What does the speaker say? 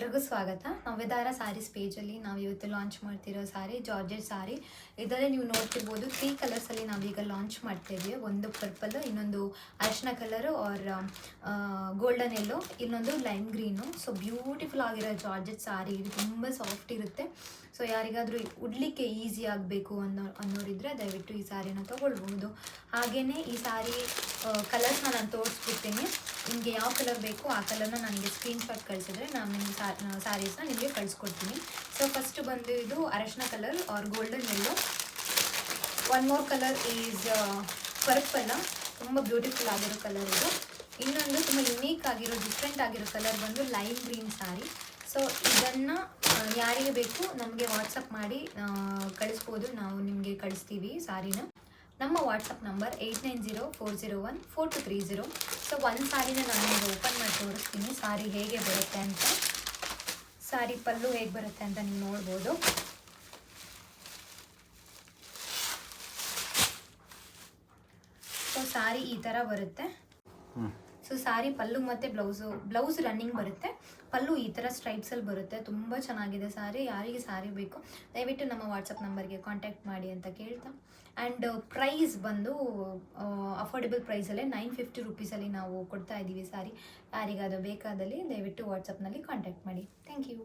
ಎಲ್ರಿಗೂ ಸ್ವಾಗತ. ನವ್ಯಧಾರ ಸ್ಯಾರೀಸ್ ಪೇಜಲ್ಲಿ ನಾವು ಇವತ್ತು ಲಾಂಚ್ ಮಾಡ್ತಿರೋ ಸ್ಯಾರಿ ಜಾರ್ಜೆಟ್ ಸ್ಯಾರಿ. ಇದರಲ್ಲಿ ನೀವು ನೋಡ್ತಿರ್ಬೋದು 3 ಕಲರ್ಸಲ್ಲಿ ನಾವೀಗ ಲಾಂಚ್ ಮಾಡ್ತಾ ಇದ್ದೀವಿ. ಒಂದು ಪರ್ಪಲ್, ಇನ್ನೊಂದು ಅರಿಶಿನ ಕಲರು ಆರ್ ಗೋಲ್ಡನ್ ಎಲ್ಲೋ, ಇನ್ನೊಂದು ಲೈಮ್ ಗ್ರೀನು. ಸೊ ಬ್ಯೂಟಿಫುಲ್ ಆಗಿರೋ ಜಾರ್ಜೆಟ್ ಸ್ಯಾರಿ. ಇದು ತುಂಬ ಸಾಫ್ಟ್ ಇರುತ್ತೆ. ಸೊ ಯಾರಿಗಾದರೂ ಉಡ್ಲಿಕ್ಕೆ ಈಸಿ ಆಗಬೇಕು ಅನ್ನೋರಿದ್ರೆ ದಯವಿಟ್ಟು ಈ ಸ್ಯಾರಿನ ತೊಗೊಳ್ಬಹುದು. ಹಾಗೆಯೇ ಈ ಸ್ಯಾರಿ ಕಲರ್ಸ್ನ ನಾನು ತೋರಿಸ್ಬಿಡ್ತೀನಿ. ನಿಮಗೆ ಯಾವ ಕಲರ್ ಬೇಕು ಆ ಕಲರ್ನ ನನಗೆ ಸ್ಕ್ರೀನ್ಶಾಟ್ ಕಳಿಸಿದ್ರೆ ನಾನು ನಿಮಗೆ ಸ್ಯಾರೀಸ್ನ ನಿಮಗೆ ಕಳಿಸ್ಕೊಡ್ತೀನಿ. ಸೊ ಫಸ್ಟ್ ಬಂದು ಇದು ಅರಿಶಿನ colour or golden yellow. One more colour is purple. ತುಂಬ ಬ್ಯೂಟಿಫುಲ್ ಆಗಿರೋ ಕಲರ್ ಇದು. ಇನ್ನೊಂದು ತುಂಬ ಯುನೀಕ್ ಆಗಿರೋ ಡಿಫ್ರೆಂಟ್ ಆಗಿರೋ ಕಲರ್ ಬಂದು ಲೈಮ್ ಗ್ರೀನ್ ಸ್ಯಾರಿ. ಸೊ ಇದನ್ನು ಯಾರಿಗೆ ಬೇಕು ನಮಗೆ ವಾಟ್ಸಪ್ ಮಾಡಿ ಕಳಿಸ್ಬೋದು. ನಾವು ನಿಮಗೆ ಕಳಿಸ್ತೀವಿ ಸ್ಯಾರಿನ. ನಮ್ಮ ವಾಟ್ಸಪ್ ನಂಬರ್ 8904014230. ಸೊ ಒಂದು ಸ್ಯಾರಿನ ನಾನು ನಿಮಗೆ ಓಪನ್ ಮಾಡಿ ತೋರಿಸ್ತೀನಿ ಸ್ಯಾರಿ ಹೇಗೆ ಬರುತ್ತೆ ಅಂತ. ಸ್ಯಾರಿ ಪಲ್ಲು ಹೇಗೆ ಬರುತ್ತೆ ಅಂತ ನೀವು ನೋಡ್ಬೋದು. ಸೊ ಸ್ಯಾರಿ ಈ ಥರ ಬರುತ್ತೆ. ಸೊ ಸ್ಯಾರಿ ಪಲ್ಲು ಮತ್ತು ಬ್ಲೌಸ್ ರನ್ನಿಂಗ್ ಬರುತ್ತೆ. ಪಲ್ಲು ಈ ಥರ ಸ್ಟ್ರೈಪ್ಸಲ್ಲಿ ಬರುತ್ತೆ. ತುಂಬ ಚೆನ್ನಾಗಿದೆ ಸ್ಯಾರಿ. ಯಾರಿಗೆ ಸ್ಯಾರಿ ಬೇಕು ದಯವಿಟ್ಟು ನಮ್ಮ ವಾಟ್ಸಪ್ ನಂಬರ್ಗೆ ಕಾಂಟ್ಯಾಕ್ಟ್ ಮಾಡಿ ಅಂತ ಕೇಳ್ತಾ. ಆ್ಯಂಡ್ ಪ್ರೈಸ್ ಬಂದು ಅಫೋರ್ಡೆಬಲ್ ಪ್ರೈಸಲ್ಲೇ 950 ರುಪೀಸಲ್ಲಿ ನಾವು ಕೊಡ್ತಾ ಇದ್ದೀವಿ ಸ್ಯಾರಿ. ಯಾರಿಗಾದರೂ ಬೇಕಾದಲ್ಲಿ ದಯವಿಟ್ಟು ವಾಟ್ಸಪ್ನಲ್ಲಿ ಕಾಂಟ್ಯಾಕ್ಟ್ ಮಾಡಿ. Thank you.